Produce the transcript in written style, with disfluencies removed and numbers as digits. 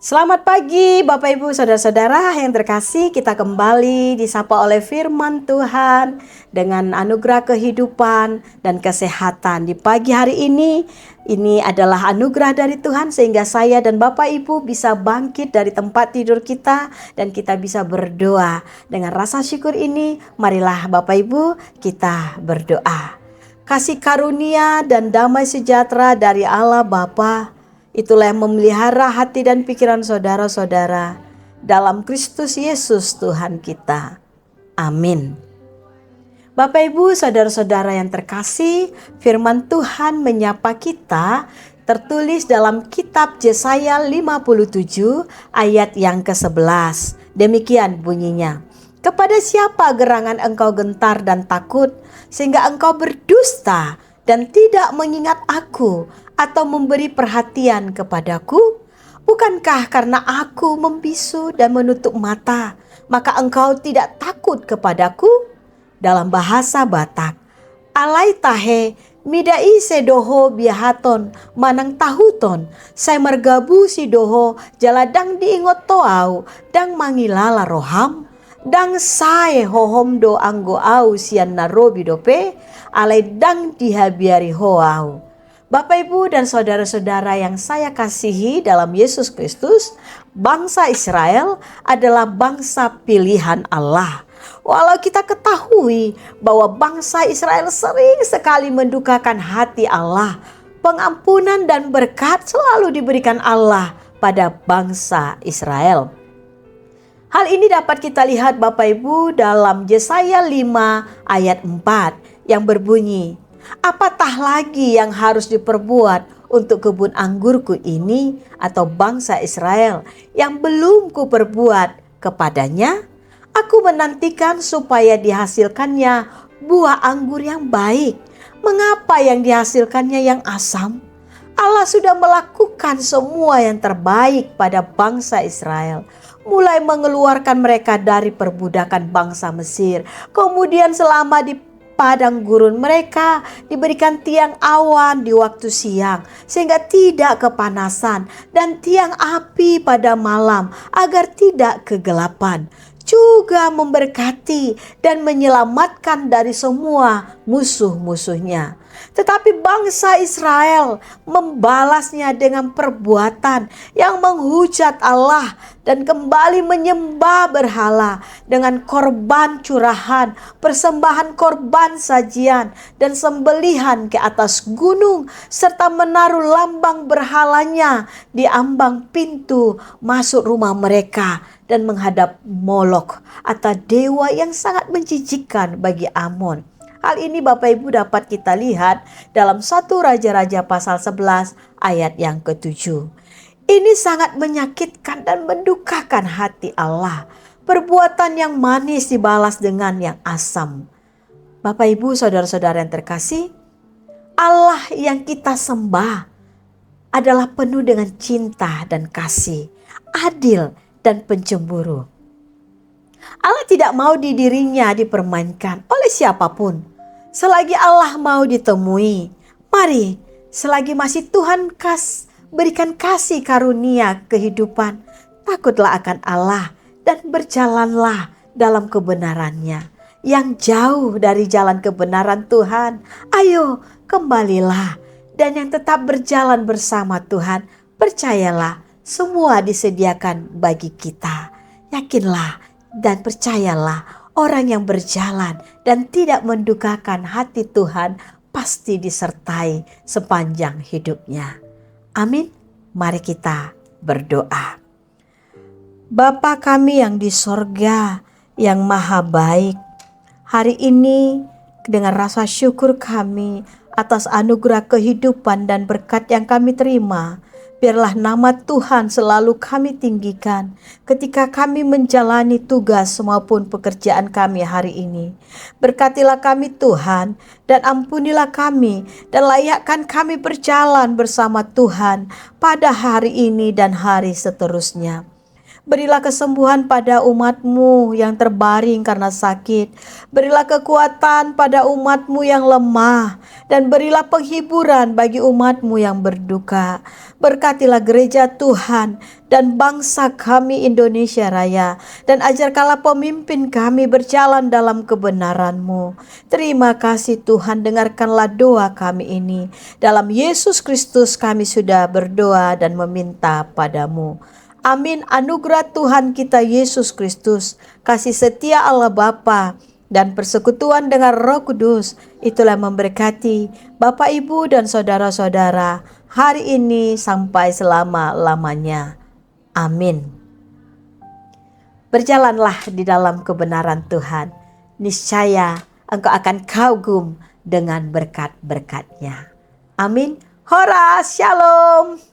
Selamat pagi Bapak Ibu Saudara-saudara yang terkasih, kita kembali disapa oleh firman Tuhan dengan anugerah kehidupan dan kesehatan. Di pagi hari ini adalah anugerah dari Tuhan sehingga saya dan Bapak Ibu bisa bangkit dari tempat tidur kita dan kita bisa berdoa. Dengan rasa syukur ini, marilah Bapak Ibu kita berdoa. Kasih karunia dan damai sejahtera dari Allah Bapa, itulah yang memelihara hati dan pikiran saudara-saudara dalam Kristus Yesus Tuhan kita. Amin. Bapak Ibu saudara-saudara yang terkasih, firman Tuhan menyapa kita tertulis dalam kitab Yesaya 57 ayat yang ke-11. Demikian bunyinya. Kepada siapa gerangan engkau gentar dan takut, sehingga engkau berdusta dan tidak mengingat aku atau memberi perhatian kepadaku? Bukankah karena aku membisu dan menutup mata, maka engkau tidak takut kepadaku? Dalam bahasa Batak, alai tahe midai sedoho biahaton manang tahuton, saya mergabu si doho jaladang diingot toau dang mangilala roham, dang sae hohom do anggo au sian narobi dope, alai dang dihabiari hoau. Bapak Ibu dan saudara-saudara yang saya kasihi dalam Yesus Kristus, bangsa Israel adalah bangsa pilihan Allah. Walau kita ketahui bahwa bangsa Israel sering sekali mendukakan hati Allah, pengampunan dan berkat selalu diberikan Allah pada bangsa Israel. Hal ini dapat kita lihat Bapak Ibu dalam Yesaya 5 ayat 4 yang berbunyi, apatah lagi yang harus diperbuat untuk kebun anggurku ini atau bangsa Israel yang belum kuperbuat kepadanya? Aku menantikan supaya dihasilkannya buah anggur yang baik. Mengapa yang dihasilkannya yang asam? Allah sudah melakukan semua yang terbaik pada bangsa Israel. Mulai mengeluarkan mereka dari perbudakan bangsa Mesir. Kemudian selama di padang gurun mereka diberikan tiang awan di waktu siang sehingga tidak kepanasan, dan tiang api pada malam agar tidak kegelapan. Juga memberkati dan menyelamatkan dari semua musuh-musuhnya. Tetapi bangsa Israel membalasnya dengan perbuatan yang menghujat Allah dan kembali menyembah berhala dengan korban curahan, persembahan korban sajian dan sembelihan ke atas gunung, serta menaruh lambang berhalanya di ambang pintu masuk rumah mereka dan menghadap Molok atau dewa yang sangat menjijikkan bagi Amon. Hal ini Bapak Ibu dapat kita lihat dalam 1 Raja-Raja pasal 11 ayat yang ke-7. Ini sangat menyakitkan dan mendukakan hati Allah. Perbuatan yang manis dibalas dengan yang asam. Bapak Ibu saudara-saudara yang terkasih, Allah yang kita sembah adalah penuh dengan cinta dan kasih, adil dan pencemburu. Allah tidak mau dirinya dipermainkan oleh siapapun. Selagi Allah mau ditemui, mari selagi masih Tuhan berikan kasih karunia kehidupan, takutlah akan Allah dan berjalanlah dalam kebenarannya. Yang jauh dari jalan kebenaran Tuhan, ayo kembalilah, dan yang tetap berjalan bersama Tuhan, percayalah semua disediakan bagi kita. Yakinlah dan percayalah, orang yang berjalan dan tidak mendukakan hati Tuhan pasti disertai sepanjang hidupnya. Amin. Mari kita berdoa. Bapa kami yang di sorga, yang maha baik, hari ini dengan rasa syukur kami atas anugerah kehidupan dan berkat yang kami terima, biarlah nama Tuhan selalu kami tinggikan ketika kami menjalani tugas maupun pekerjaan kami hari ini. Berkatilah kami Tuhan, dan ampunilah kami, dan layakkan kami berjalan bersama Tuhan pada hari ini dan hari seterusnya. Berilah kesembuhan pada umat-Mu yang terbaring karena sakit. Berilah kekuatan pada umat-Mu yang lemah. Dan berilah penghiburan bagi umat-Mu yang berduka. Berkatilah gereja Tuhan dan bangsa kami Indonesia Raya. Dan ajarkanlah pemimpin kami berjalan dalam kebenaran-Mu. Terima kasih Tuhan, dengarkanlah doa kami ini. Dalam Yesus Kristus kami sudah berdoa dan meminta padamu. Amin. Anugerah Tuhan kita Yesus Kristus, kasih setia Allah Bapa, dan persekutuan dengan Roh Kudus, itulah memberkati Bapak, Ibu, dan saudara-saudara hari ini sampai selama-lamanya. Amin. Berjalanlah di dalam kebenaran Tuhan. Niscaya engkau akan kagum dengan berkat-berkat-Nya. Amin. Hora, shalom.